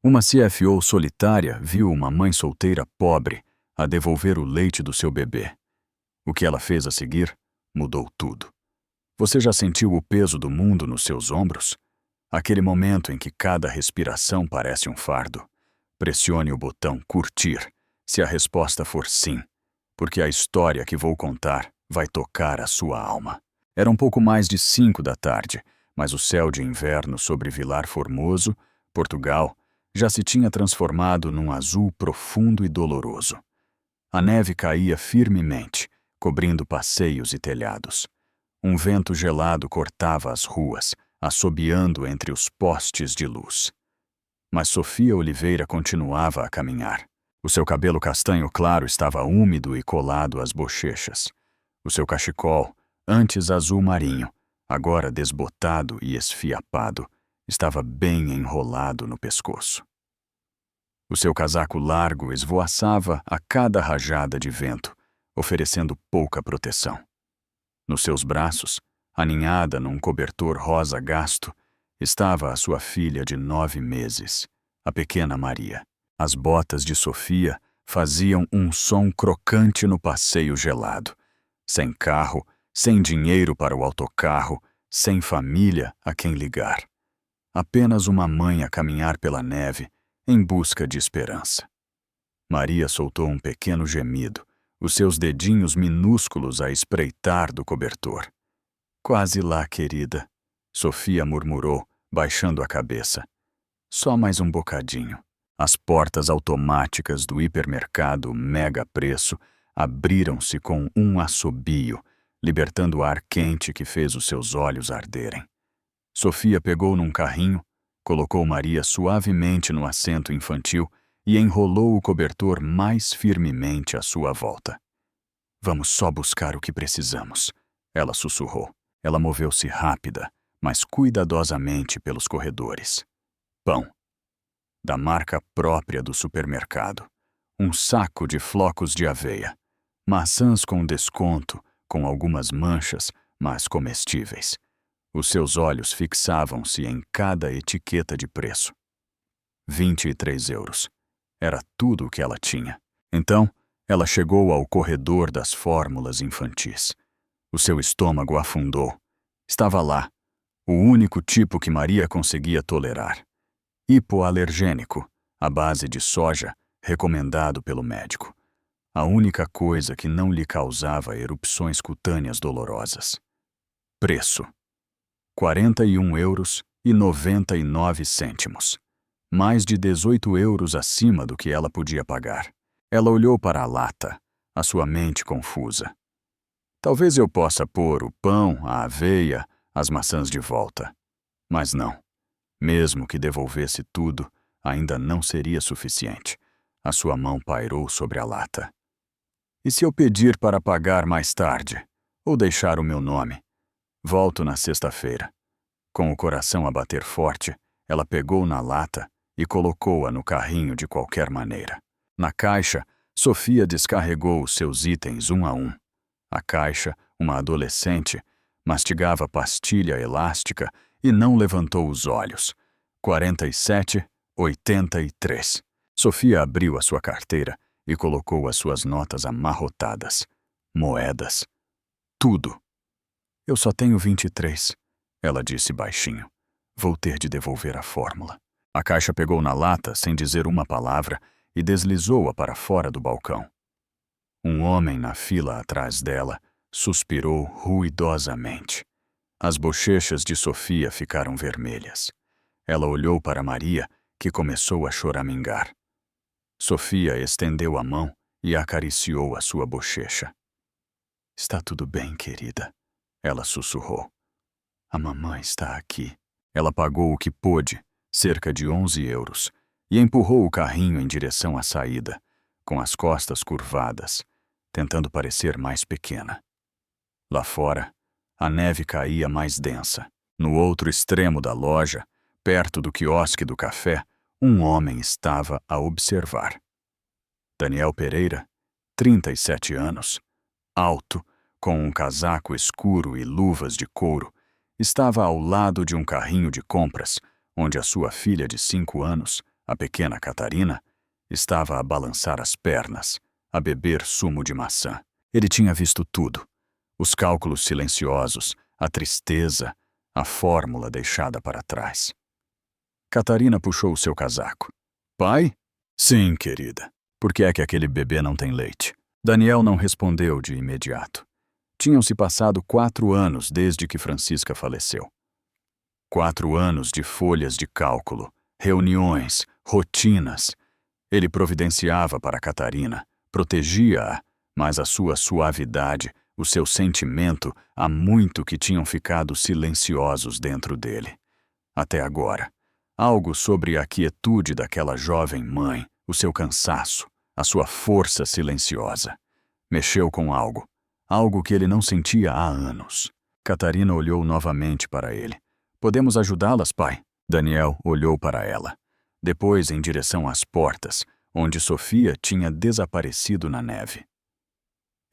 Uma CFO solitária viu uma mãe solteira pobre a devolver o leite do seu bebê. O que ela fez a seguir mudou tudo. Você já sentiu o peso do mundo nos seus ombros? Aquele momento em que cada respiração parece um fardo. Pressione o botão curtir, se a resposta for sim, porque a história que vou contar vai tocar a sua alma. Era um pouco mais de 5 da tarde, mas o céu de inverno sobre Vilar Formoso, Portugal, já se tinha transformado num azul profundo e doloroso. A neve caía firmemente, cobrindo passeios e telhados. Um vento gelado cortava as ruas, assobiando entre os postes de luz. Mas Sofia Oliveira continuava a caminhar. O seu cabelo castanho claro estava úmido e colado às bochechas. O seu cachecol, antes azul marinho, agora desbotado e esfiapado, estava bem enrolado no pescoço. O seu casaco largo esvoaçava a cada rajada de vento, oferecendo pouca proteção. Nos seus braços, aninhada num cobertor rosa gasto, estava a sua filha de 9 meses, a pequena Maria. As botas de Sofia faziam um som crocante no passeio gelado. Sem carro, sem dinheiro para o autocarro, sem família a quem ligar. Apenas uma mãe a caminhar pela neve, em busca de esperança. Maria soltou um pequeno gemido, os seus dedinhos minúsculos a espreitar do cobertor. Quase lá, querida, Sofia murmurou, baixando a cabeça. Só mais um bocadinho. As portas automáticas do hipermercado Mega Preço abriram-se com um assobio, libertando o ar quente que fez os seus olhos arderem. Sofia pegou num carrinho, colocou Maria suavemente no assento infantil e enrolou o cobertor mais firmemente à sua volta. Vamos só buscar o que precisamos, ela sussurrou. Ela moveu-se rápida, mas cuidadosamente pelos corredores. Pão. Da marca própria do supermercado. Um saco de flocos de aveia. Maçãs com desconto, com algumas manchas, mas comestíveis. Os seus olhos fixavam-se em cada etiqueta de preço. 23 euros. Era tudo o que ela tinha. Então, ela chegou ao corredor das fórmulas infantis. O seu estômago afundou. Estava lá, o único tipo que Maria conseguia tolerar. Hipoalergênico, à base de soja, recomendado pelo médico. A única coisa que não lhe causava erupções cutâneas dolorosas. Preço: 41,99 euros. Mais de 18 euros acima do que ela podia pagar. Ela olhou para a lata, a sua mente confusa. Talvez eu possa pôr o pão, a aveia, as maçãs de volta. Mas não. Mesmo que devolvesse tudo, ainda não seria suficiente. A sua mão pairou sobre a lata. E se eu pedir para pagar mais tarde? Ou deixar o meu nome? Volto na sexta-feira. Com o coração a bater forte, ela pegou na lata e colocou-a no carrinho de qualquer maneira. Na caixa, Sofia descarregou os seus itens um a um. A caixa, uma adolescente, mastigava pastilha elástica e não levantou os olhos. 47,83. Sofia abriu a sua carteira e colocou as suas notas amarrotadas. Moedas. Tudo. Eu só tenho 23, ela disse baixinho. Vou ter de devolver a fórmula. A caixa pegou na lata sem dizer uma palavra e deslizou-a para fora do balcão. Um homem na fila atrás dela suspirou ruidosamente. As bochechas de Sofia ficaram vermelhas. Ela olhou para Maria, que começou a choramingar. Sofia estendeu a mão e acariciou a sua bochecha. Está tudo bem, querida, ela sussurrou. A mamãe está aqui. Ela pagou o que pôde, cerca de 11 euros, e empurrou o carrinho em direção à saída, com as costas curvadas, tentando parecer mais pequena. Lá fora, a neve caía mais densa. No outro extremo da loja, perto do quiosque do café, um homem estava a observar. Daniel Pereira, 37 anos, alto, com um casaco escuro e luvas de couro, estava ao lado de um carrinho de compras, onde a sua filha de 5 anos A pequena Catarina estava a balançar as pernas, a beber sumo de maçã. Ele tinha visto tudo. Os cálculos silenciosos, a tristeza, a fórmula deixada para trás. Catarina puxou o seu casaco. Pai? Sim, querida. Por que é que aquele bebê não tem leite? Daniel não respondeu de imediato. Tinham-se passado 4 anos desde que Francisca faleceu. 4 anos de folhas de cálculo, reuniões, rotinas. Ele providenciava para Catarina, protegia-a, mas a sua suavidade, o seu sentimento, há muito que tinham ficado silenciosos dentro dele. Até agora. Algo sobre a quietude daquela jovem mãe, o seu cansaço, a sua força silenciosa. Mexeu com algo. Algo que ele não sentia há anos. Catarina olhou novamente para ele. Podemos ajudá-las, pai? Daniel olhou para ela. Depois em direção às portas, onde Sofia tinha desaparecido na neve.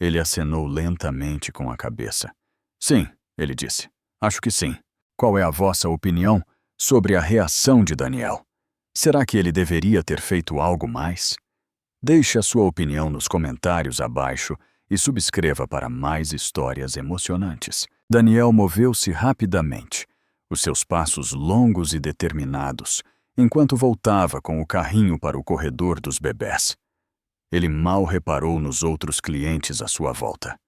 Ele acenou lentamente com a cabeça. Sim, ele disse. Acho que sim. Qual é a vossa opinião sobre a reação de Daniel? Será que ele deveria ter feito algo mais? Deixe a sua opinião nos comentários abaixo e subscreva para mais histórias emocionantes. Daniel moveu-se rapidamente, os seus passos longos e determinados, enquanto voltava com o carrinho para o corredor dos bebés. Ele mal reparou nos outros clientes à sua volta.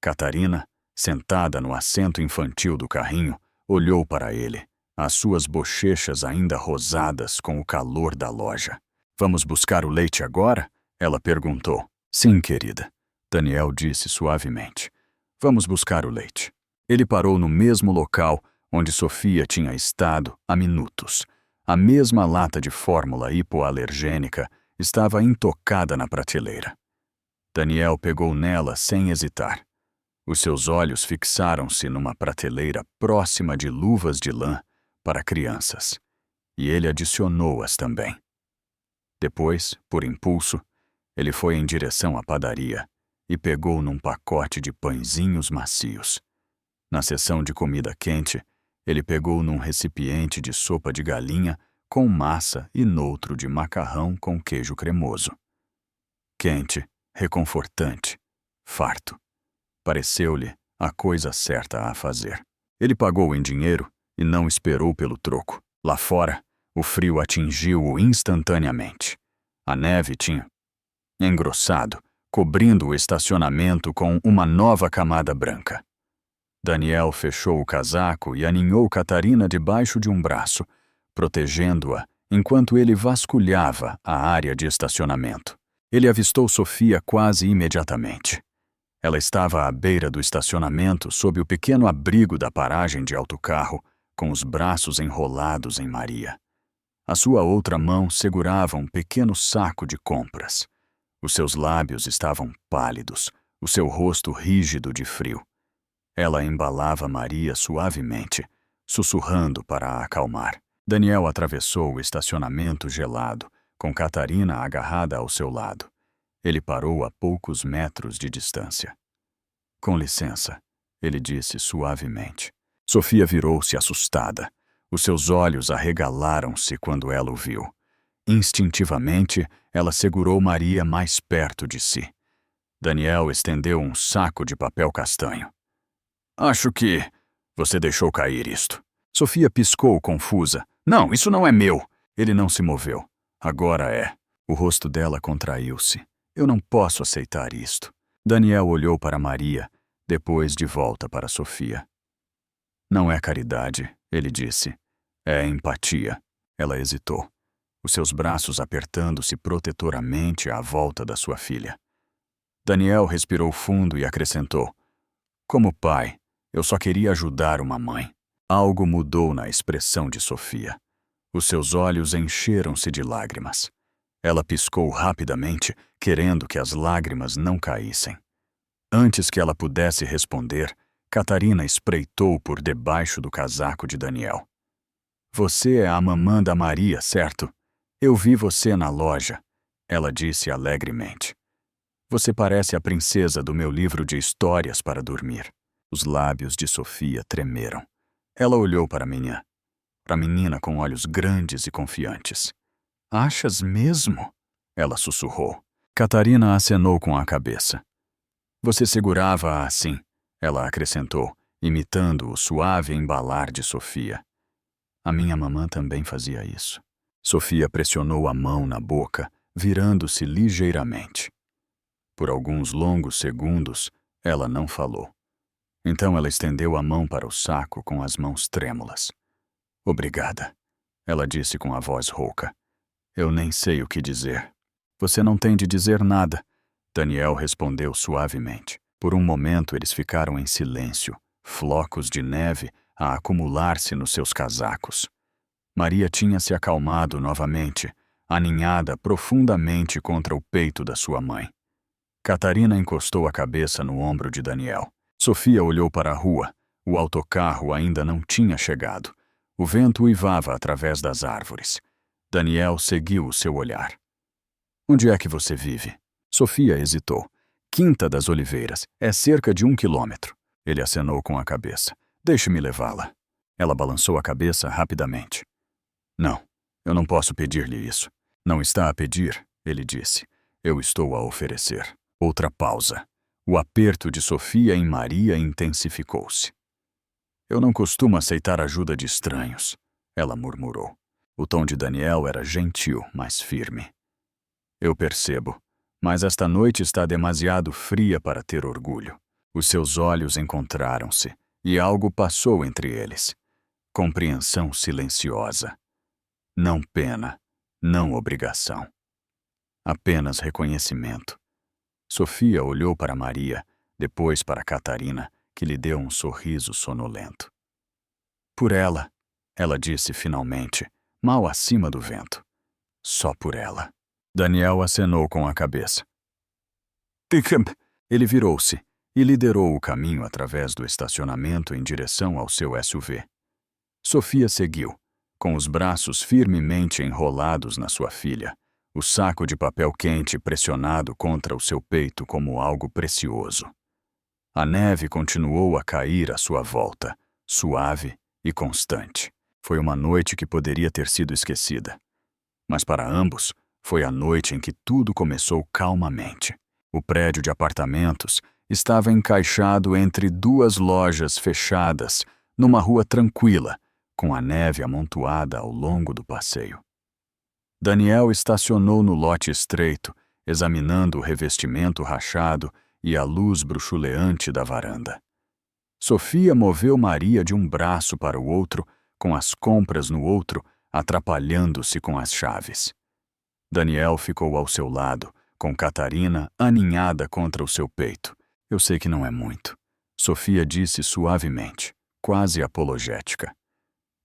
Catarina, sentada no assento infantil do carrinho, olhou para ele, as suas bochechas ainda rosadas com o calor da loja. Vamos buscar o leite agora? Ela perguntou. Sim, querida. Daniel disse suavemente. Vamos buscar o leite. Ele parou no mesmo local onde Sofia tinha estado há minutos. A mesma lata de fórmula hipoalergênica estava intocada na prateleira. Daniel pegou nela sem hesitar. Os seus olhos fixaram-se numa prateleira próxima de luvas de lã para crianças, e ele adicionou-as também. Depois, por impulso, ele foi em direção à padaria e pegou num pacote de pãezinhos macios. Na seção de comida quente, ele pegou num recipiente de sopa de galinha com massa e noutro de macarrão com queijo cremoso. Quente, reconfortante, farto. Pareceu-lhe a coisa certa a fazer. Ele pagou em dinheiro e não esperou pelo troco. Lá fora, o frio atingiu-o instantaneamente. A neve tinha engrossado, cobrindo o estacionamento com uma nova camada branca. Daniel fechou o casaco e aninhou Catarina debaixo de um braço, protegendo-a enquanto ele vasculhava a área de estacionamento. Ele avistou Sofia quase imediatamente. Ela estava à beira do estacionamento sob o pequeno abrigo da paragem de autocarro, com os braços enrolados em Maria. A sua outra mão segurava um pequeno saco de compras. Os seus lábios estavam pálidos, o seu rosto rígido de frio. Ela embalava Maria suavemente, sussurrando para a acalmar. Daniel atravessou o estacionamento gelado, com Catarina agarrada ao seu lado. Ele parou a poucos metros de distância. Com licença, ele disse suavemente. Sofia virou-se assustada. Os seus olhos arregalaram-se quando ela o viu. Instintivamente, ela segurou Maria mais perto de si. Daniel estendeu um saco de papel castanho. Acho que você deixou cair isto. Sofia piscou confusa. Não, isso não é meu. Ele não se moveu. Agora é. O rosto dela contraiu-se. Eu não posso aceitar isto. Daniel olhou para Maria, depois de volta para Sofia. Não é caridade, ele disse. É empatia. Ela hesitou, os seus braços apertando-se protetoramente à volta da sua filha. Daniel respirou fundo e acrescentou. Como pai, eu só queria ajudar uma mãe. Algo mudou na expressão de Sofia. Os seus olhos encheram-se de lágrimas. Ela piscou rapidamente, querendo que as lágrimas não caíssem. Antes que ela pudesse responder, Catarina espreitou por debaixo do casaco de Daniel. Você é a mamã da Maria, certo? Eu vi você na loja, ela disse alegremente. Você parece a princesa do meu livro de histórias para dormir. Os lábios de Sofia tremeram. Ela olhou para a menina com olhos grandes e confiantes. Achas mesmo? Ela sussurrou. Catarina acenou com a cabeça. Você segurava-a assim, ela acrescentou, imitando o suave embalar de Sofia. A minha mamã também fazia isso. Sofia pressionou a mão na boca, virando-se ligeiramente. Por alguns longos segundos, ela não falou. Então ela estendeu a mão para o saco com as mãos trêmulas. Obrigada, ela disse com a voz rouca. Eu nem sei o que dizer. Você não tem de dizer nada, Daniel respondeu suavemente. Por um momento eles ficaram em silêncio, flocos de neve a acumular-se nos seus casacos. Maria tinha se acalmado novamente, aninhada profundamente contra o peito da sua mãe. Catarina encostou a cabeça no ombro de Daniel. Sofia olhou para a rua. O autocarro ainda não tinha chegado. O vento uivava através das árvores. Daniel seguiu o seu olhar. Onde é que você vive? Sofia hesitou. Quinta das Oliveiras. É cerca de 1 quilômetro. Ele acenou com a cabeça. Deixe-me levá-la. Ela balançou a cabeça rapidamente. Não, eu não posso pedir-lhe isso. Não está a pedir, ele disse. Eu estou a oferecer. Outra pausa. O aperto de Sofia em Maria intensificou-se. Eu não costumo aceitar ajuda de estranhos, ela murmurou. O tom de Daniel era gentil, mas firme. Eu percebo, mas esta noite está demasiado fria para ter orgulho. Os seus olhos encontraram-se, e algo passou entre eles. Compreensão silenciosa. Não pena, não obrigação. Apenas reconhecimento. Sofia olhou para Maria, depois para Catarina, que lhe deu um sorriso sonolento. Por ela, ela disse finalmente, mal acima do vento. Só por ela. Daniel acenou com a cabeça. Ele virou-se e liderou o caminho através do estacionamento em direção ao seu SUV. Sofia seguiu, com os braços firmemente enrolados na sua filha, o saco de papel quente pressionado contra o seu peito como algo precioso. A neve continuou a cair à sua volta, suave e constante. Foi uma noite que poderia ter sido esquecida. Mas para ambos, foi a noite em que tudo começou calmamente. O prédio de apartamentos estava encaixado entre duas lojas fechadas, numa rua tranquila, com a neve amontoada ao longo do passeio. Daniel estacionou no lote estreito, examinando o revestimento rachado e a luz bruxuleante da varanda. Sofia moveu Maria de um braço para o outro, com as compras no outro, atrapalhando-se com as chaves. Daniel ficou ao seu lado, com Catarina aninhada contra o seu peito. Eu sei que não é muito, Sofia disse suavemente, quase apologética.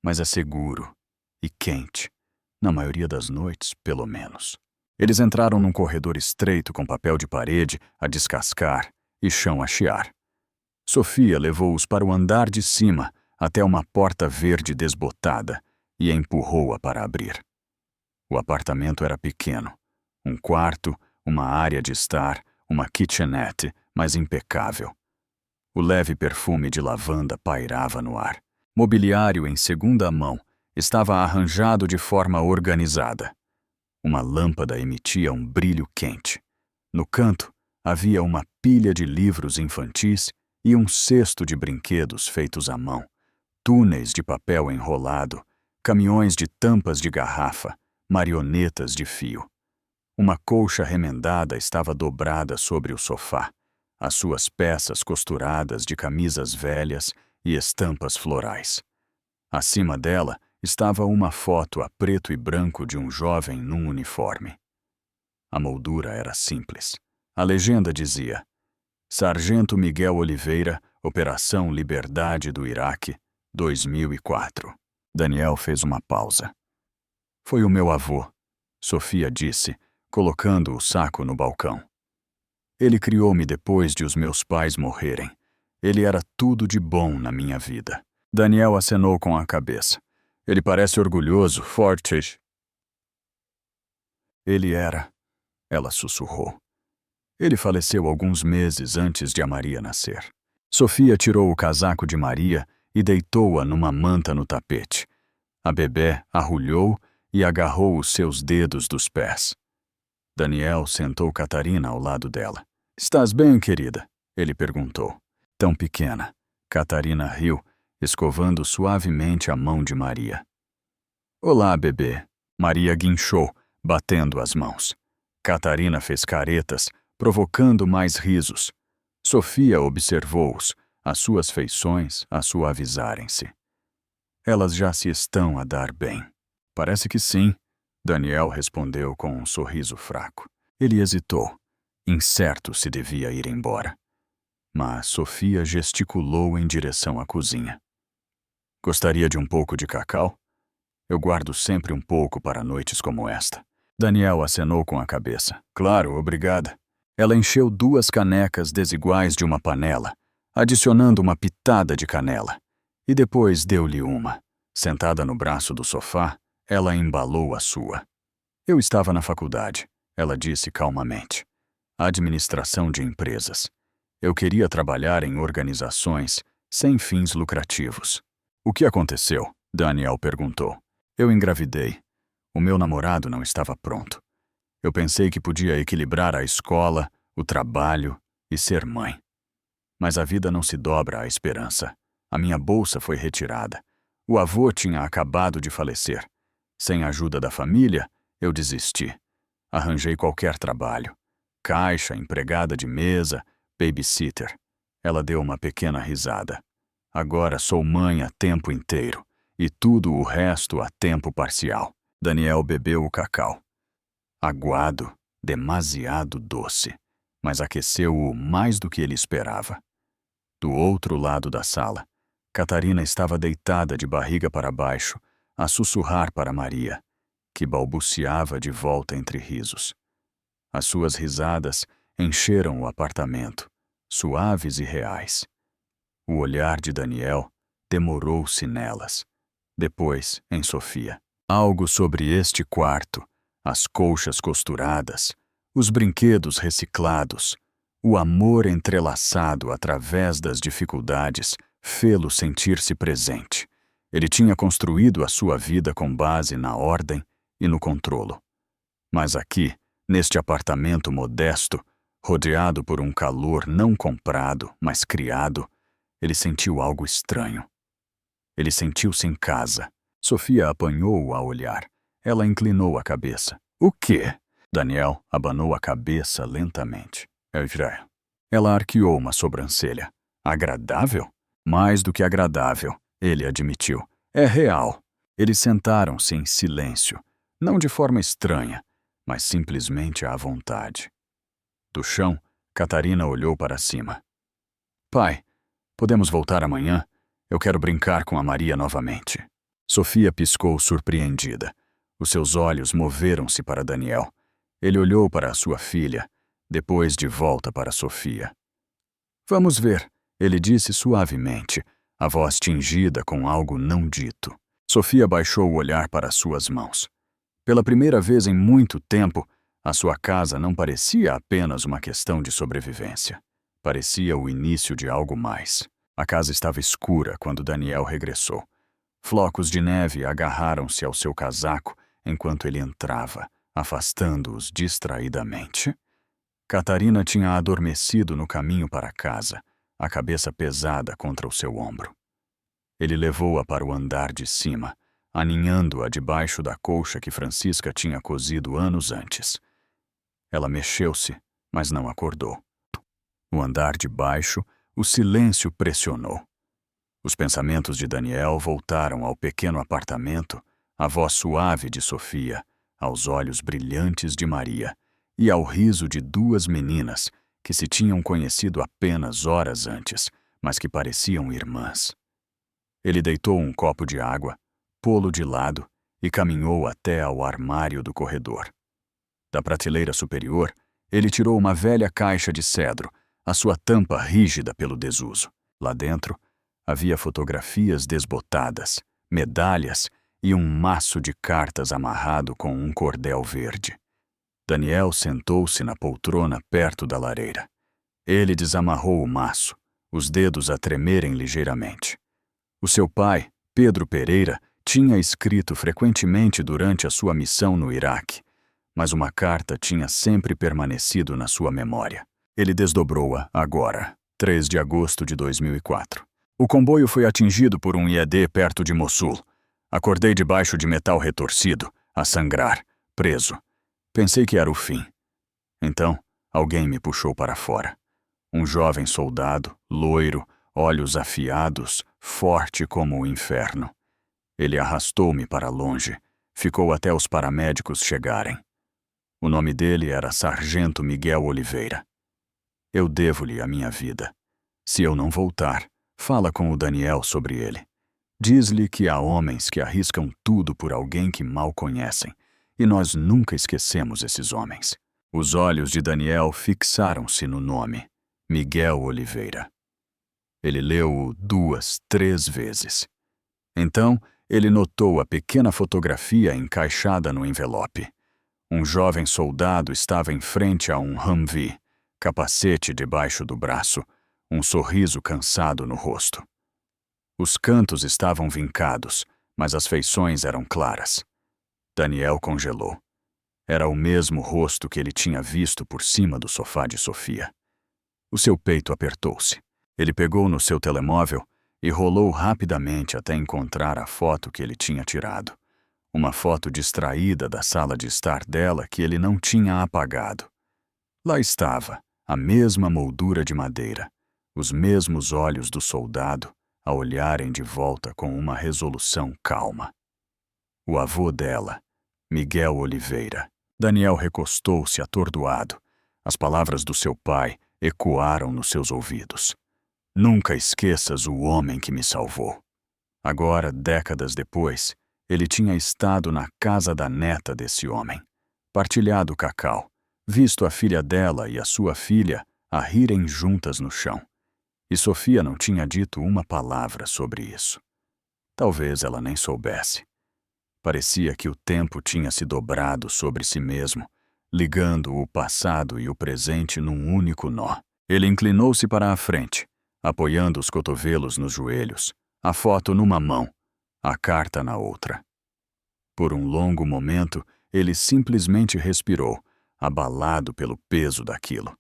Mas é seguro e quente. Na maioria das noites, pelo menos. Eles entraram num corredor estreito com papel de parede a descascar e chão a chiar. Sofia levou-os para o andar de cima, até uma porta verde desbotada, e empurrou-a para abrir. O apartamento era pequeno. Um quarto, uma área de estar, uma kitchenette, mas impecável. O leve perfume de lavanda pairava no ar. Mobiliário em segunda mão, estava arranjado de forma organizada. Uma lâmpada emitia um brilho quente. No canto, havia uma pilha de livros infantis e um cesto de brinquedos feitos à mão, túneis de papel enrolado, caminhões de tampas de garrafa, marionetas de fio. Uma colcha remendada estava dobrada sobre o sofá, as suas peças costuradas de camisas velhas e estampas florais. Acima dela estava uma foto a preto e branco de um jovem num uniforme. A moldura era simples. A legenda dizia: Sargento Miguel Oliveira, Operação Liberdade do Iraque, 2004. Daniel fez uma pausa. Foi o meu avô, Sofia disse, colocando o saco no balcão. Ele criou-me depois de os meus pais morrerem. Ele era tudo de bom na minha vida. Daniel acenou com a cabeça. Ele parece orgulhoso, forte. Ele era, ela sussurrou. Ele faleceu alguns meses antes de a Maria nascer. Sofia tirou o casaco de Maria e deitou-a numa manta no tapete. A bebé arrulhou e agarrou os seus dedos dos pés. Daniel sentou Catarina ao lado dela. "Estás bem, querida?" ele perguntou. Tão pequena. Catarina riu, escovando suavemente a mão de Maria. "Olá, bebê." Maria guinchou, batendo as mãos. Catarina fez caretas, provocando mais risos. Sofia observou-os, as suas feições a suavizarem-se. "Elas já se estão a dar bem." "Parece que sim," Daniel respondeu com um sorriso fraco. Ele hesitou, incerto se devia ir embora. Mas Sofia gesticulou em direção à cozinha. "Gostaria de um pouco de cacau? Eu guardo sempre um pouco para noites como esta." Daniel acenou com a cabeça. "Claro, obrigada." Ela encheu 2 canecas desiguais de uma panela, adicionando uma pitada de canela, e depois deu-lhe uma. Sentada no braço do sofá, ela embalou a sua. "Eu estava na faculdade," ela disse calmamente. "Administração de empresas. Eu queria trabalhar em organizações sem fins lucrativos." "O que aconteceu?" Daniel perguntou. "Eu engravidei. O meu namorado não estava pronto. Eu pensei que podia equilibrar a escola, o trabalho e ser mãe. Mas a vida não se dobra à esperança. A minha bolsa foi retirada. O avô tinha acabado de falecer. Sem a ajuda da família, eu desisti. Arranjei qualquer trabalho. Caixa, empregada de mesa, babysitter." Ela deu uma pequena risada. "Agora sou mãe a tempo inteiro, e tudo o resto a tempo parcial." Daniel bebeu o cacau. Aguado, demasiado doce, mas aqueceu-o mais do que ele esperava. Do outro lado da sala, Catarina estava deitada de barriga para baixo, a sussurrar para Maria, que balbuciava de volta entre risos. As suas risadas encheram o apartamento, suaves e reais. O olhar de Daniel demorou-se nelas, depois em Sofia. Algo sobre este quarto, as colchas costuradas, os brinquedos reciclados, o amor entrelaçado através das dificuldades, fê-lo sentir-se presente. Ele tinha construído a sua vida com base na ordem e no controlo. Mas aqui, neste apartamento modesto, rodeado por um calor não comprado, mas criado, ele sentiu algo estranho. Ele sentiu-se em casa. Sofia apanhou-o a olhar. Ela inclinou a cabeça. "O quê?" Daniel abanou a cabeça lentamente. "É estranho." Ela arqueou uma sobrancelha. "Agradável?" "Mais do que agradável," ele admitiu. "É real." Eles sentaram-se em silêncio, não de forma estranha, mas simplesmente à vontade. Do chão, Catarina olhou para cima. "Pai, podemos voltar amanhã? Eu quero brincar com a Maria novamente." Sofia piscou surpreendida. Os seus olhos moveram-se para Daniel. Ele olhou para a sua filha, depois de volta para Sofia. "Vamos ver," ele disse suavemente, a voz tingida com algo não dito. Sofia baixou o olhar para suas mãos. Pela primeira vez em muito tempo, a sua casa não parecia apenas uma questão de sobrevivência. Parecia o início de algo mais. A casa estava escura quando Daniel regressou. Flocos de neve agarraram-se ao seu casaco enquanto ele entrava, afastando-os distraidamente. Catarina tinha adormecido no caminho para casa, a cabeça pesada contra o seu ombro. Ele levou-a para o andar de cima, aninhando-a debaixo da colcha que Francisca tinha cosido anos antes. Ela mexeu-se, mas não acordou. No andar de baixo, o silêncio pressionou. Os pensamentos de Daniel voltaram ao pequeno apartamento, à voz suave de Sofia, aos olhos brilhantes de Maria e ao riso de 2 meninas que se tinham conhecido apenas horas antes, mas que pareciam irmãs. Ele deitou um copo de água, pô-lo de lado e caminhou até ao armário do corredor. Da prateleira superior, ele tirou uma velha caixa de cedro, a sua tampa rígida pelo desuso. Lá dentro, havia fotografias desbotadas, medalhas e um maço de cartas amarrado com um cordel verde. Daniel sentou-se na poltrona perto da lareira. Ele desamarrou o maço, os dedos a tremerem ligeiramente. O seu pai, Pedro Pereira, Tinha escrito frequentemente durante a sua missão no Iraque, mas uma carta tinha sempre permanecido na sua memória. Ele desdobrou-a agora, 3 de agosto de 2004. O comboio foi atingido por um IED perto de Mossul. Acordei debaixo de metal retorcido, a sangrar, preso. Pensei que era o fim. Então, alguém me puxou para fora. Um jovem soldado, loiro, olhos afiados, forte como o inferno. Ele arrastou-me para longe. Ficou até os paramédicos chegarem. O nome dele era Sargento Miguel Oliveira. Eu devo-lhe a minha vida. Se eu não voltar, fala com o Daniel sobre ele. Diz-lhe que há homens que arriscam tudo por alguém que mal conhecem, e nós nunca esquecemos esses homens. Os olhos de Daniel fixaram-se no nome, Miguel Oliveira. Ele leu-o 2, 3 vezes. Então, ele notou a pequena fotografia encaixada no envelope. Um jovem soldado estava em frente a um Humvee, capacete debaixo do braço, um sorriso cansado no rosto. Os cantos estavam vincados, mas as feições eram claras. Daniel congelou. Era o mesmo rosto que ele tinha visto por cima do sofá de Sofia. O seu peito apertou-se. Ele pegou no seu telemóvel e rolou rapidamente até encontrar a foto que ele tinha tirado. Uma foto distraída da sala de estar dela que ele não tinha apagado. Lá estava, a mesma moldura de madeira, os mesmos olhos do soldado a olharem de volta com uma resolução calma. O avô dela, Miguel Oliveira. Daniel recostou-se atordoado. As palavras do seu pai ecoaram nos seus ouvidos. Nunca esqueças o homem que me salvou. Agora, décadas depois, ele tinha estado na casa da neta desse homem, partilhado o cacau, visto a filha dela e a sua filha a rirem juntas no chão. E Sofia não tinha dito uma palavra sobre isso. Talvez ela nem soubesse. Parecia que o tempo tinha se dobrado sobre si mesmo, ligando o passado e o presente num único nó. Ele inclinou-se para a frente, apoiando os cotovelos nos joelhos, a foto numa mão, a carta na outra. Por um longo momento, ele simplesmente respirou, abalado pelo peso daquilo.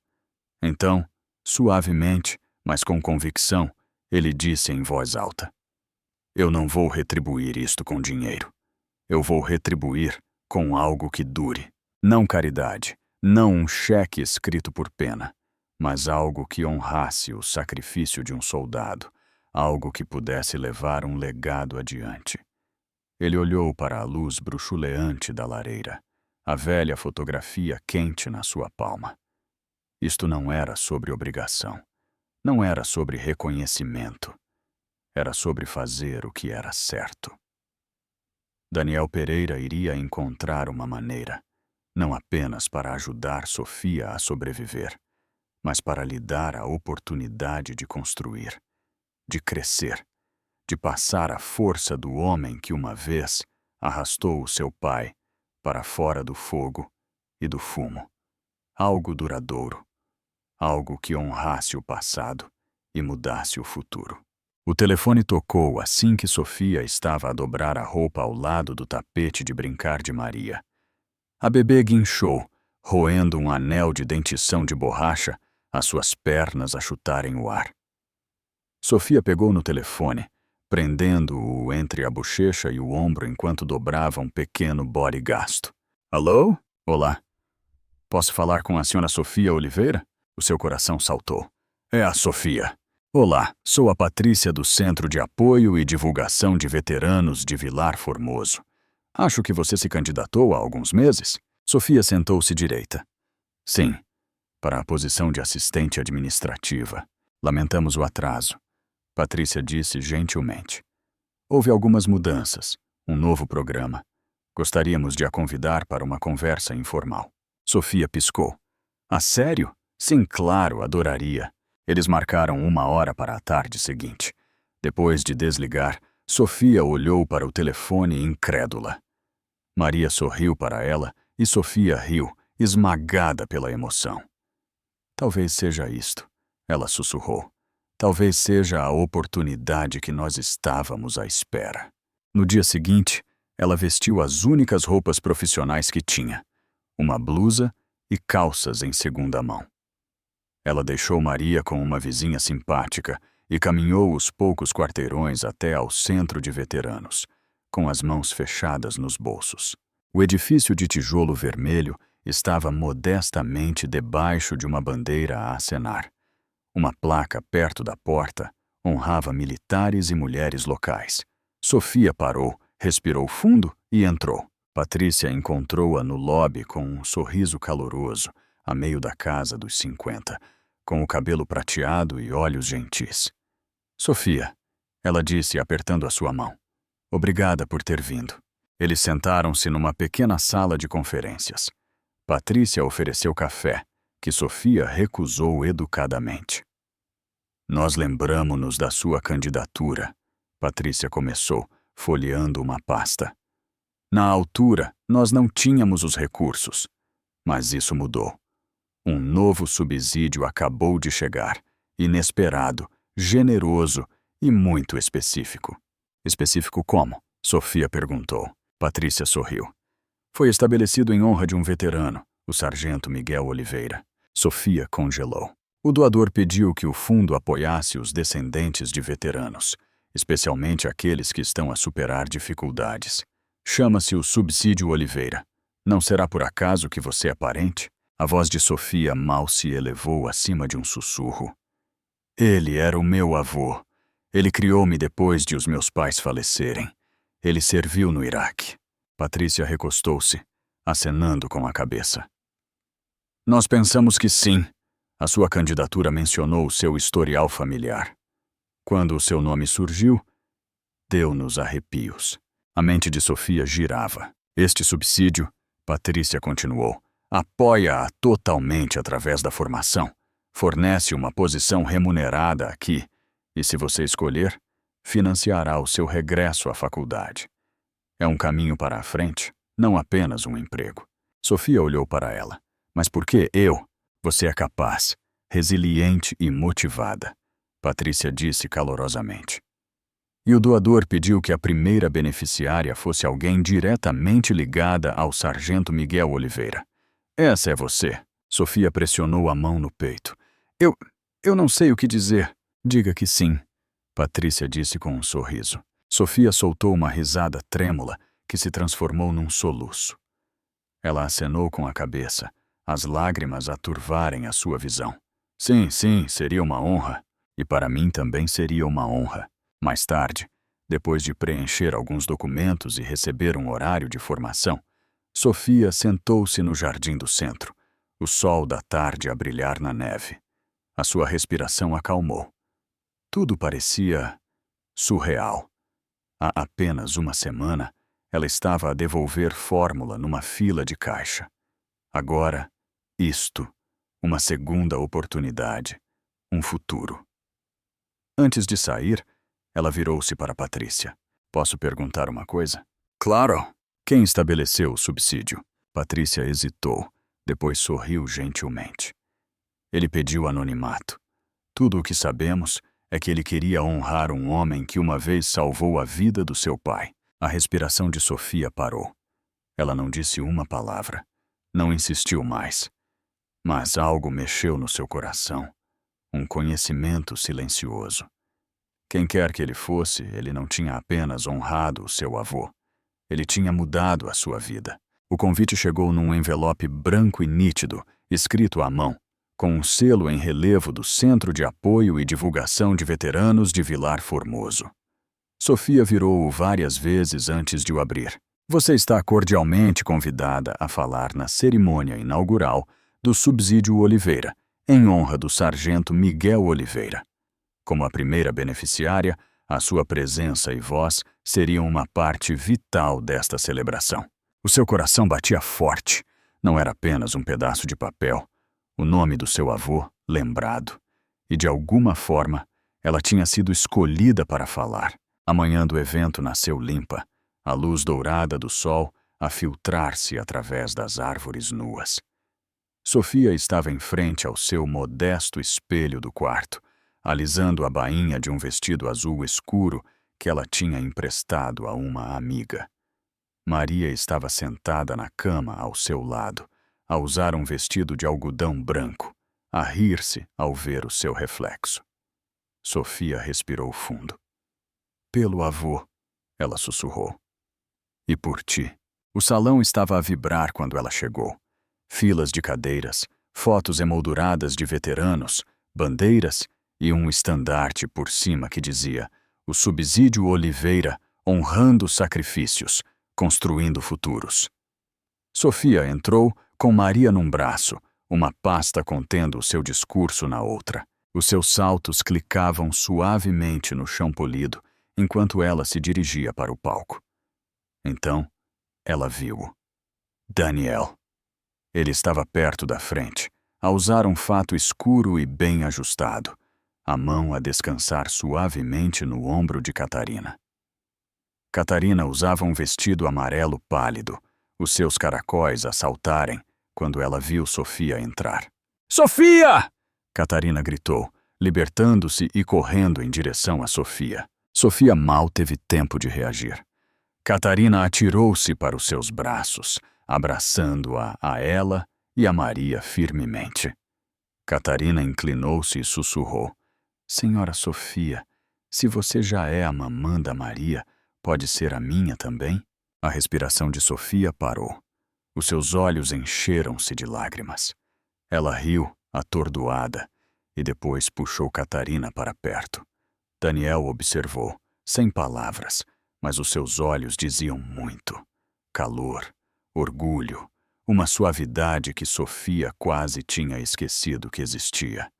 Então, suavemente, mas com convicção, ele disse em voz alta: Eu não vou retribuir isto com dinheiro. Eu vou retribuir com algo que dure. Não caridade, não um cheque escrito por pena, mas algo que honrasse o sacrifício de um soldado, algo que pudesse levar um legado adiante. Ele olhou para a luz bruxuleante da lareira, a velha fotografia quente na sua palma. Isto não era sobre obrigação, não era sobre reconhecimento, era sobre fazer o que era certo. Daniel Pereira iria encontrar uma maneira, não apenas para ajudar Sofia a sobreviver, mas para lhe dar a oportunidade de construir, de crescer, de passar a força do homem que uma vez arrastou o seu pai para fora do fogo e do fumo. Algo duradouro, algo que honrasse o passado e mudasse o futuro. O telefone tocou assim que Sofia estava a dobrar a roupa ao lado do tapete de brincar de Maria. A bebê guinchou, roendo um anel de dentição de borracha, as suas pernas a chutarem o ar. Sofia pegou no telefone, prendendo-o entre a bochecha e o ombro enquanto dobrava um pequeno bode gasto. Alô? Olá. Posso falar com a senhora Sofia Oliveira? O seu coração saltou. É a Sofia. Olá, sou a Patrícia do Centro de Apoio e Divulgação de Veteranos de Vilar Formoso. Acho que você se candidatou há alguns meses. Sofia sentou-se direita. Sim, para a posição de assistente administrativa. Lamentamos o atraso. Patrícia disse gentilmente. Houve algumas mudanças, um novo programa. Gostaríamos de a convidar para uma conversa informal. Sofia piscou. Ah, sério? Sim, claro, adoraria. Eles marcaram 1 hora para a tarde seguinte. Depois de desligar, Sofia olhou para o telefone incrédula. Maria sorriu para ela e Sofia riu, esmagada pela emoção. Talvez seja isto, ela sussurrou. Talvez seja a oportunidade que nós estávamos à espera. No dia seguinte, ela vestiu as únicas roupas profissionais que tinha, uma blusa e calças em segunda mão. Ela deixou Maria com uma vizinha simpática e caminhou os poucos quarteirões até ao centro de veteranos, com as mãos fechadas nos bolsos. O edifício de tijolo vermelho estava modestamente debaixo de uma bandeira a acenar. Uma placa perto da porta honrava militares e mulheres locais. Sofia parou, respirou fundo e entrou. Patrícia encontrou-a no lobby com um sorriso caloroso, a meio da casa dos 50, com o cabelo prateado e olhos gentis. Sofia, ela disse apertando a sua mão. Obrigada por ter vindo. Eles sentaram-se numa pequena sala de conferências. Patrícia ofereceu café, que Sofia recusou educadamente. Nós lembramo-nos da sua candidatura, Patrícia começou, folheando uma pasta. Na altura, nós não tínhamos os recursos, mas isso mudou. Um novo subsídio acabou de chegar, inesperado, generoso e muito específico. Específico como? Sofia perguntou. Patrícia sorriu. Foi estabelecido em honra de um veterano, o sargento Miguel Oliveira. Sofia congelou. O doador pediu que o fundo apoiasse os descendentes de veteranos, especialmente aqueles que estão a superar dificuldades. Chama-se o Subsídio Oliveira. Não será por acaso que você é parente? A voz de Sofia mal se elevou acima de um sussurro. Ele era o meu avô. Ele criou-me depois de os meus pais falecerem. Ele serviu no Iraque. Patrícia recostou-se, acenando com a cabeça. Nós pensamos que sim. A sua candidatura mencionou o seu historial familiar. Quando o seu nome surgiu, deu-nos arrepios. A mente de Sofia girava. Este subsídio, Patrícia continuou, apoia-a totalmente através da formação. Fornece uma posição remunerada aqui e, se você escolher, financiará o seu regresso à faculdade. É um caminho para a frente, não apenas um emprego. Sofia olhou para ela. Mas por que eu? Você é capaz, resiliente e motivada, Patrícia disse calorosamente. E o doador pediu que a primeira beneficiária fosse alguém diretamente ligada ao sargento Miguel Oliveira. Essa é você. Sofia pressionou a mão no peito. Eu não sei o que dizer. Diga que sim, Patrícia disse com um sorriso. Sofia soltou uma risada trêmula que se transformou num soluço. Ela acenou com a cabeça, as lágrimas a turvarem a sua visão. Sim, seria uma honra. E para mim também seria uma honra. Mais tarde, depois de preencher alguns documentos e receber um horário de formação, Sofia sentou-se no jardim do centro, o sol da tarde a brilhar na neve. A sua respiração acalmou. Tudo parecia surreal. Há apenas uma semana, ela estava a devolver fórmula numa fila de caixa. Agora, uma segunda oportunidade, um futuro. Antes de sair, ela virou-se para Patrícia. Posso perguntar uma coisa? Claro! Quem estabeleceu o subsídio? Patrícia hesitou, depois sorriu gentilmente. Ele pediu anonimato. Tudo o que sabemos é que ele queria honrar um homem que uma vez salvou a vida do seu pai. A respiração de Sofia parou. Ela não disse uma palavra. Não insistiu mais. Mas algo mexeu no seu coração. Um conhecimento silencioso. Quem quer que ele fosse, ele não tinha apenas honrado o seu avô. Ele tinha mudado a sua vida. O convite chegou num envelope branco e nítido, escrito à mão, com um selo em relevo do Centro de Apoio e Divulgação de Veteranos de Vilar Formoso. Sofia virou-o várias vezes antes de o abrir. Você está cordialmente convidada a falar na cerimônia inaugural do Subsídio Oliveira, em honra do sargento Miguel Oliveira. Como a primeira beneficiária, a sua presença e voz seriam uma parte vital desta celebração. O seu coração batia forte. Não era apenas um pedaço de papel. O nome do seu avô, lembrado. E de alguma forma, ela tinha sido escolhida para falar. A manhã do evento nasceu limpa, a luz dourada do sol a filtrar-se através das árvores nuas. Sofia estava em frente ao seu modesto espelho do quarto, alisando a bainha de um vestido azul escuro que ela tinha emprestado a uma amiga. Maria estava sentada na cama ao seu lado, a usar um vestido de algodão branco, a rir-se ao ver o seu reflexo. Sofia respirou fundo. Pelo avô, ela sussurrou. E por ti. O salão estava a vibrar quando ela chegou. Filas de cadeiras, fotos emolduradas de veteranos, bandeiras e um estandarte por cima que dizia: o subsídio Oliveira honrando sacrifícios, construindo futuros. Sofia entrou com Maria num braço, uma pasta contendo o seu discurso na outra. Os seus saltos clicavam suavemente no chão polido enquanto ela se dirigia para o palco. Então, ela viu-o. Daniel. Ele estava perto da frente, a usar um fato escuro e bem ajustado, a mão a descansar suavemente no ombro de Catarina. Catarina usava um vestido amarelo pálido, os seus caracóis a saltarem quando ela viu Sofia entrar. Sofia! Catarina gritou, libertando-se e correndo em direção a Sofia. Sofia mal teve tempo de reagir. Catarina atirou-se para os seus braços, abraçando-a a ela e a Maria firmemente. Catarina inclinou-se e sussurrou: Senhora Sofia, se você já é a mamã da Maria, pode ser a minha também? A respiração de Sofia parou. Os seus olhos encheram-se de lágrimas. Ela riu, atordoada, e depois puxou Catarina para perto. Daniel observou, sem palavras, mas os seus olhos diziam muito. Calor, orgulho, uma suavidade que Sofia quase tinha esquecido que existia.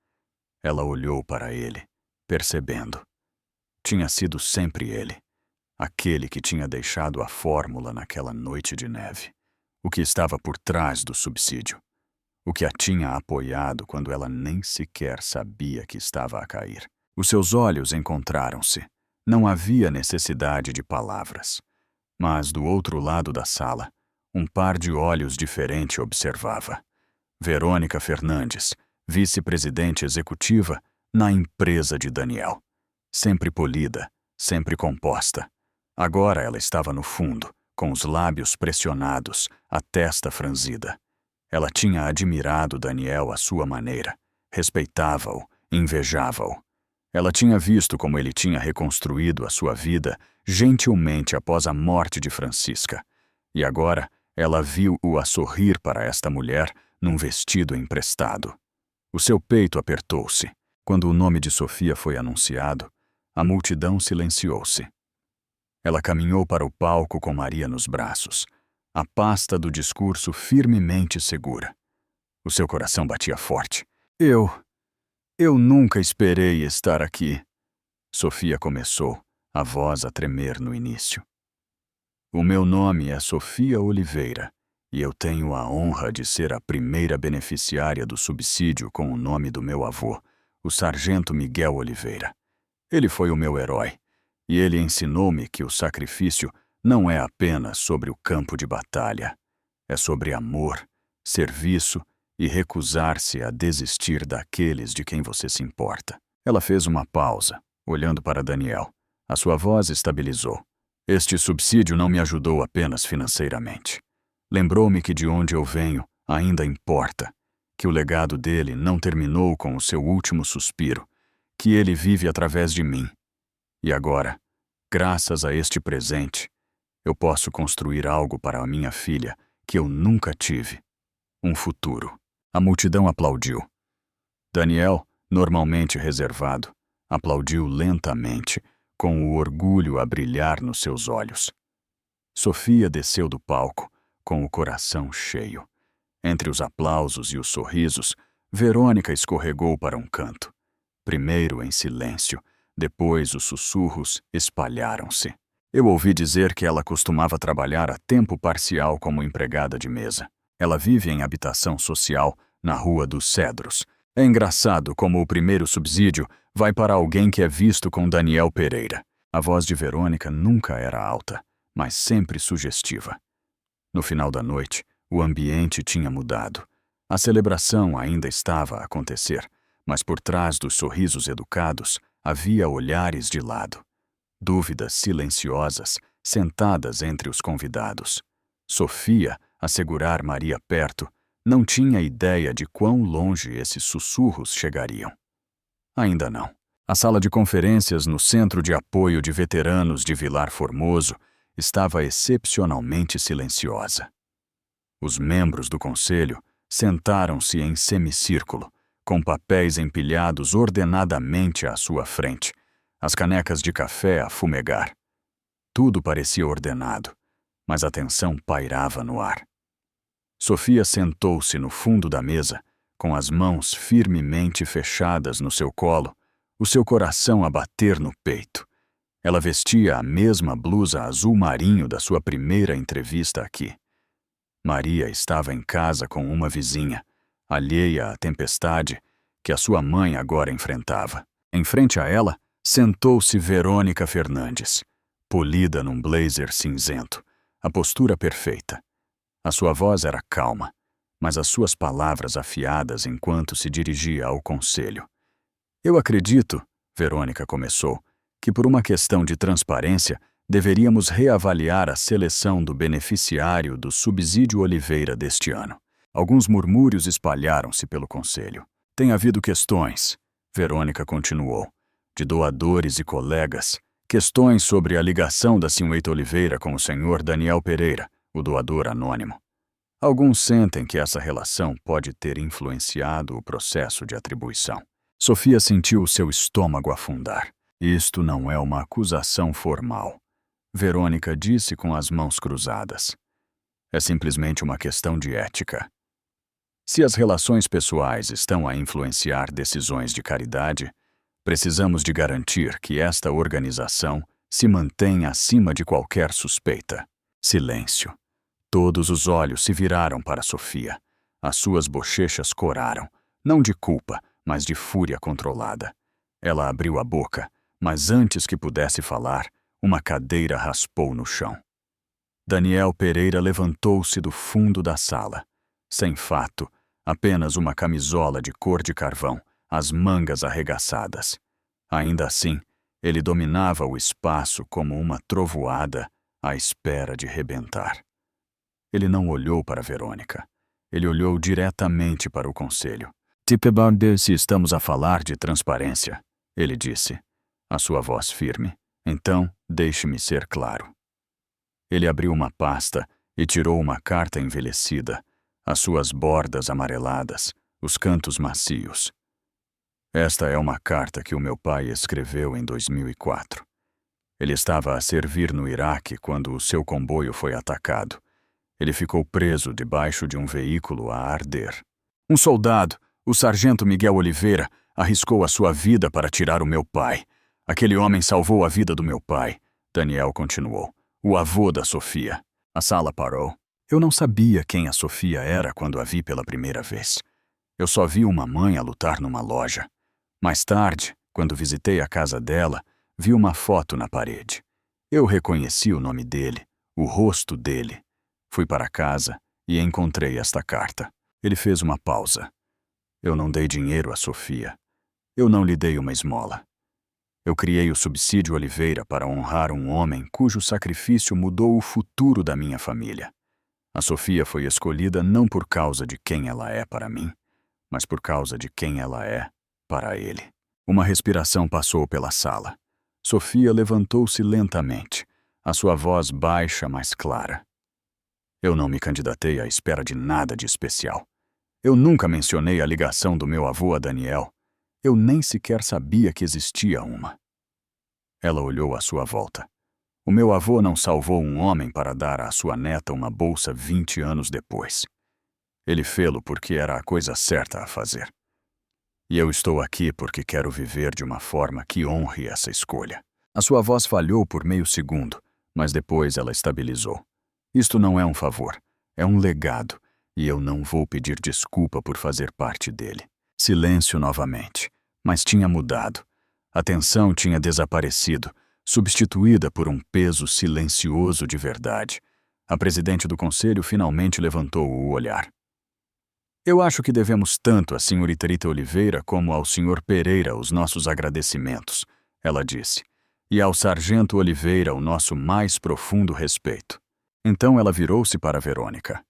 Ela olhou para ele, percebendo. Tinha sido sempre ele, aquele que tinha deixado a fórmula naquela noite de neve, o que estava por trás do subsídio, o que a tinha apoiado quando ela nem sequer sabia que estava a cair. Os seus olhos encontraram-se. Não havia necessidade de palavras. Mas, do outro lado da sala, um par de olhos diferente observava. Verônica Fernandes, vice-presidente executiva na empresa de Daniel. Sempre polida, sempre composta. Agora ela estava no fundo, com os lábios pressionados, a testa franzida. Ela tinha admirado Daniel à sua maneira, respeitava-o, invejava-o. Ela tinha visto como ele tinha reconstruído a sua vida gentilmente após a morte de Francisca. E agora ela viu-o a sorrir para esta mulher num vestido emprestado. O seu peito apertou-se. Quando o nome de Sofia foi anunciado, a multidão silenciou-se. Ela caminhou para o palco com Maria nos braços, a pasta do discurso firmemente segura. O seu coração batia forte. Eu nunca esperei estar aqui. Sofia começou, a voz a tremer no início. O meu nome é Sofia Oliveira, e eu tenho a honra de ser a primeira beneficiária do subsídio com o nome do meu avô, o sargento Miguel Oliveira. Ele foi o meu herói, e ele ensinou-me que o sacrifício não é apenas sobre o campo de batalha. É sobre amor, serviço e recusar-se a desistir daqueles de quem você se importa. Ela fez uma pausa, olhando para Daniel. A sua voz estabilizou. Este subsídio não me ajudou apenas financeiramente. Lembrou-me que de onde eu venho ainda importa, que o legado dele não terminou com o seu último suspiro, que ele vive através de mim. E agora, graças a este presente, eu posso construir algo para a minha filha que eu nunca tive. Um futuro. A multidão aplaudiu. Daniel, normalmente reservado, aplaudiu lentamente, com o orgulho a brilhar nos seus olhos. Sofia desceu do palco, com o coração cheio. Entre os aplausos e os sorrisos, Verônica escorregou para um canto. Primeiro em silêncio, depois os sussurros espalharam-se. Eu ouvi dizer que ela costumava trabalhar a tempo parcial como empregada de mesa. Ela vive em habitação social, na Rua dos Cedros. É engraçado como o primeiro subsídio vai para alguém que é visto com Daniel Pereira. A voz de Verônica nunca era alta, mas sempre sugestiva. No final da noite, o ambiente tinha mudado. A celebração ainda estava a acontecer, mas por trás dos sorrisos educados havia olhares de lado. Dúvidas silenciosas, sentadas entre os convidados. Sofia, a segurar Maria perto, não tinha ideia de quão longe esses sussurros chegariam. Ainda não. A sala de conferências no Centro de Apoio de Veteranos de Vilar Formoso estava excepcionalmente silenciosa. Os membros do conselho sentaram-se em semicírculo, com papéis empilhados ordenadamente à sua frente, as canecas de café a fumegar. Tudo parecia ordenado, mas a tensão pairava no ar. Sofia sentou-se no fundo da mesa, com as mãos firmemente fechadas no seu colo, o seu coração a bater no peito. Ela vestia a mesma blusa azul marinho da sua primeira entrevista aqui. Maria estava em casa com uma vizinha, alheia à tempestade que a sua mãe agora enfrentava. Em frente a ela, sentou-se Verônica Fernandes, polida num blazer cinzento, a postura perfeita. A sua voz era calma, mas as suas palavras afiadas enquanto se dirigia ao conselho. Eu acredito, Verônica começou, que por uma questão de transparência deveríamos reavaliar a seleção do beneficiário do subsídio Oliveira deste ano. Alguns murmúrios espalharam-se pelo conselho. Tem havido questões, Verônica continuou, de doadores e colegas, questões sobre a ligação da senhorita Oliveira com o senhor Daniel Pereira, o doador anônimo. Alguns sentem que essa relação pode ter influenciado o processo de atribuição. Sofia sentiu seu estômago afundar. Isto não é uma acusação formal, Verônica disse com as mãos cruzadas. É simplesmente uma questão de ética. Se as relações pessoais estão a influenciar decisões de caridade, precisamos de garantir que esta organização se mantenha acima de qualquer suspeita. Silêncio. Todos os olhos se viraram para Sofia. As suas bochechas coraram, não de culpa, mas de fúria controlada. Ela abriu a boca, mas antes que pudesse falar, uma cadeira raspou no chão. Daniel Pereira levantou-se do fundo da sala. Sem fato, apenas uma camisola de cor de carvão, as mangas arregaçadas. Ainda assim, ele dominava o espaço como uma trovoada à espera de rebentar. Ele não olhou para Verônica. Ele olhou diretamente para o conselho. Se estamos a falar de transparência, ele disse, a sua voz firme. Então, deixe-me ser claro. Ele abriu uma pasta e tirou uma carta envelhecida, as suas bordas amareladas, os cantos macios. Esta é uma carta que o meu pai escreveu em 2004. Ele estava a servir no Iraque quando o seu comboio foi atacado. Ele ficou preso debaixo de um veículo a arder. Um soldado, o sargento Miguel Oliveira, arriscou a sua vida para tirar o meu pai. Aquele homem salvou a vida do meu pai, Daniel continuou, o avô da Sofia. A sala parou. Eu não sabia quem a Sofia era quando a vi pela primeira vez. Eu só vi uma mãe a lutar numa loja. Mais tarde, quando visitei a casa dela, vi uma foto na parede. Eu reconheci o nome dele, o rosto dele. Fui para casa e encontrei esta carta. Ele fez uma pausa. Eu não dei dinheiro a Sofia. Eu não lhe dei uma esmola. Eu criei o subsídio Oliveira para honrar um homem cujo sacrifício mudou o futuro da minha família. A Sofia foi escolhida não por causa de quem ela é para mim, mas por causa de quem ela é para ele. Uma respiração passou pela sala. Sofia levantou-se lentamente, a sua voz baixa, mas clara. Eu não me candidatei à espera de nada de especial. Eu nunca mencionei a ligação do meu avô a Daniel. Eu nem sequer sabia que existia uma. Ela olhou à sua volta. O meu avô não salvou um homem para dar à sua neta uma bolsa 20 anos depois. Ele fê-lo porque era a coisa certa a fazer. E eu estou aqui porque quero viver de uma forma que honre essa escolha. A sua voz falhou por meio segundo, mas depois ela estabilizou. Isto não é um favor, é um legado, e eu não vou pedir desculpa por fazer parte dele. Silêncio novamente, mas tinha mudado. A tensão tinha desaparecido, substituída por um peso silencioso de verdade. A presidente do conselho finalmente levantou o olhar. Eu acho que devemos tanto à senhorita Rita Oliveira como ao senhor Pereira os nossos agradecimentos, ela disse. E ao sargento Oliveira o nosso mais profundo respeito. Então ela virou-se para Verônica.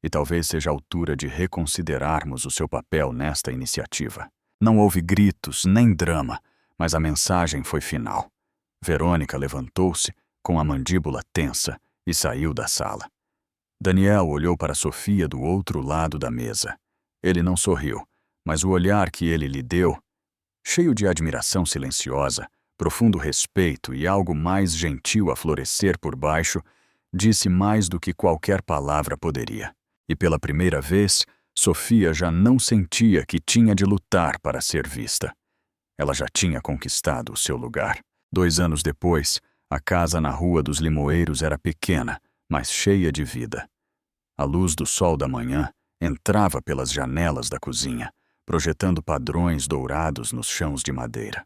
E talvez seja a altura de reconsiderarmos o seu papel nesta iniciativa. Não houve gritos, nem drama, mas a mensagem foi final. Verônica levantou-se, com a mandíbula tensa, e saiu da sala. Daniel olhou para Sofia do outro lado da mesa. Ele não sorriu, mas o olhar que ele lhe deu, cheio de admiração silenciosa, profundo respeito e algo mais gentil a florescer por baixo, disse mais do que qualquer palavra poderia. E pela primeira vez, Sofia já não sentia que tinha de lutar para ser vista. Ela já tinha conquistado o seu lugar. 2 anos depois, a casa na Rua dos Limoeiros era pequena, mas cheia de vida. A luz do sol da manhã entrava pelas janelas da cozinha, projetando padrões dourados nos chãos de madeira.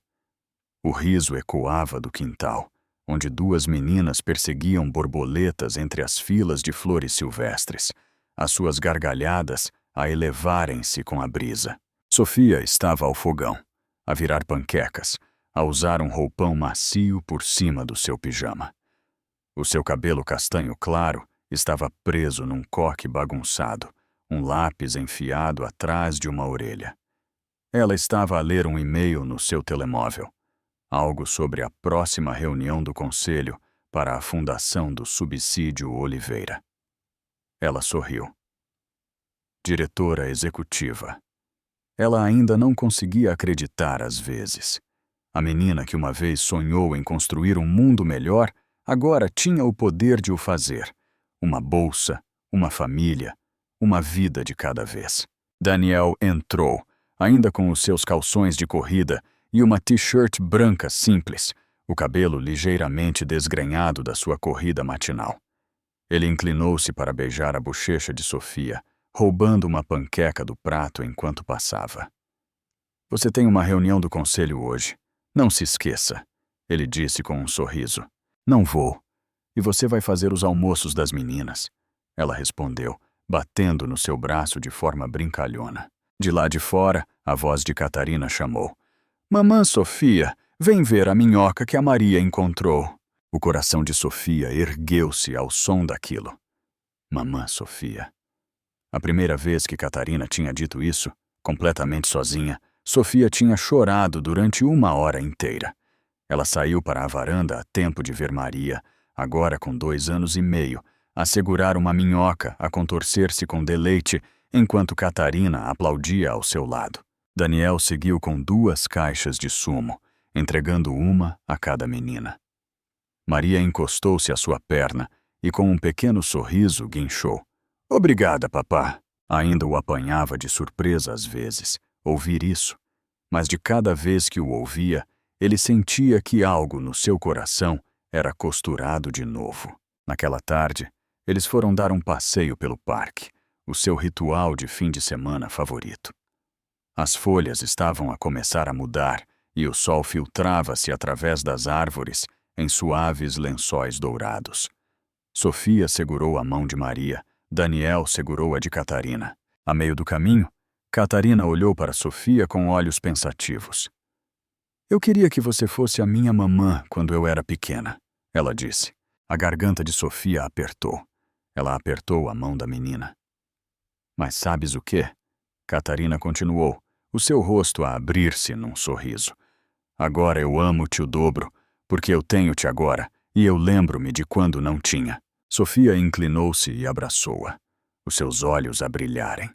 O riso ecoava do quintal, onde 2 meninas perseguiam borboletas entre as filas de flores silvestres, as suas gargalhadas a elevarem-se com a brisa. Sofia estava ao fogão, a virar panquecas, a usar um roupão macio por cima do seu pijama. O seu cabelo castanho claro estava preso num coque bagunçado, um lápis enfiado atrás de uma orelha. Ela estava a ler um e-mail no seu telemóvel, algo sobre a próxima reunião do conselho para a fundação do Subsídio Oliveira. Ela sorriu. Diretora executiva. Ela ainda não conseguia acreditar às vezes. A menina que uma vez sonhou em construir um mundo melhor, agora tinha o poder de o fazer. Uma bolsa, uma família, uma vida de cada vez. Daniel entrou, ainda com os seus calções de corrida e uma t-shirt branca simples, o cabelo ligeiramente desgrenhado da sua corrida matinal. Ele inclinou-se para beijar a bochecha de Sofia, roubando uma panqueca do prato enquanto passava. Você tem uma reunião do conselho hoje. Não se esqueça, ele disse com um sorriso. Não vou. E você vai fazer os almoços das meninas. Ela respondeu, batendo no seu braço de forma brincalhona. De lá de fora, a voz de Catarina chamou. Mamã Sofia, vem ver a minhoca que a Maria encontrou. O coração de Sofia ergueu-se ao som daquilo. Mamã Sofia. A primeira vez que Catarina tinha dito isso, completamente sozinha, Sofia tinha chorado durante 1 hora inteira. Ela saiu para a varanda a tempo de ver Maria, agora com 2 anos e meio, assegurar uma minhoca a contorcer-se com deleite, enquanto Catarina aplaudia ao seu lado. Daniel seguiu com 2 caixas de sumo, entregando uma a cada menina. Maria encostou-se à sua perna e, com um pequeno sorriso, guinchou. Obrigada, papá. Ainda o apanhava de surpresa às vezes, ouvir isso. Mas de cada vez que o ouvia, ele sentia que algo no seu coração era costurado de novo. Naquela tarde, eles foram dar um passeio pelo parque, o seu ritual de fim de semana favorito. As folhas estavam a começar a mudar e o sol filtrava-se através das árvores em suaves lençóis dourados. Sofia segurou a mão de Maria, Daniel segurou a de Catarina. A meio do caminho, Catarina olhou para Sofia com olhos pensativos. Eu queria que você fosse a minha mamã quando eu era pequena, ela disse. A garganta de Sofia apertou. Ela apertou a mão da menina. Mas sabes o quê? Catarina continuou, o seu rosto a abrir-se num sorriso. Agora eu amo-te o dobro, porque eu tenho-te agora, e eu lembro-me de quando não tinha. Sofia inclinou-se e abraçou-a, os seus olhos a brilharem.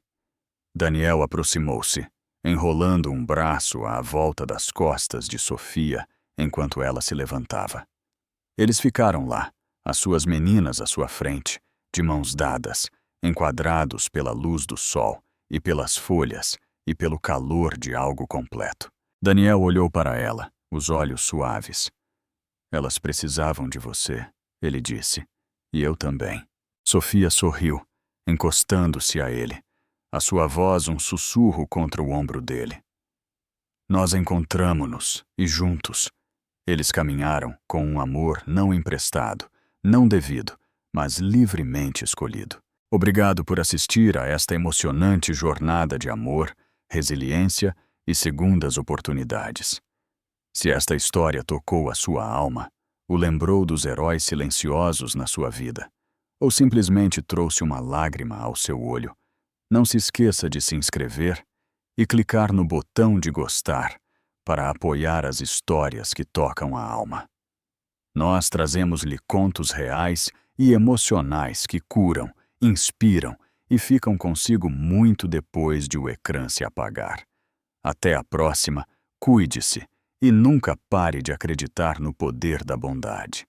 Daniel aproximou-se, enrolando um braço à volta das costas de Sofia enquanto ela se levantava. Eles ficaram lá, as suas meninas à sua frente, de mãos dadas, enquadrados pela luz do sol e pelas folhas e pelo calor de algo completo. Daniel olhou para ela, os olhos suaves. Elas precisavam de você, ele disse, e eu também. Sofia sorriu, encostando-se a ele, a sua voz um sussurro contra o ombro dele. Nós encontramo-nos, e juntos. Eles caminharam com um amor não emprestado, não devido, mas livremente escolhido. Obrigado por assistir a esta emocionante jornada de amor, resiliência e segundas oportunidades. Se esta história tocou a sua alma, o lembrou dos heróis silenciosos na sua vida, ou simplesmente trouxe uma lágrima ao seu olho, não se esqueça de se inscrever e clicar no botão de gostar para apoiar as histórias que tocam a alma. Nós trazemos-lhe contos reais e emocionais que curam, inspiram e ficam consigo muito depois de o ecrã se apagar. Até a próxima, cuide-se e nunca pare de acreditar no poder da bondade.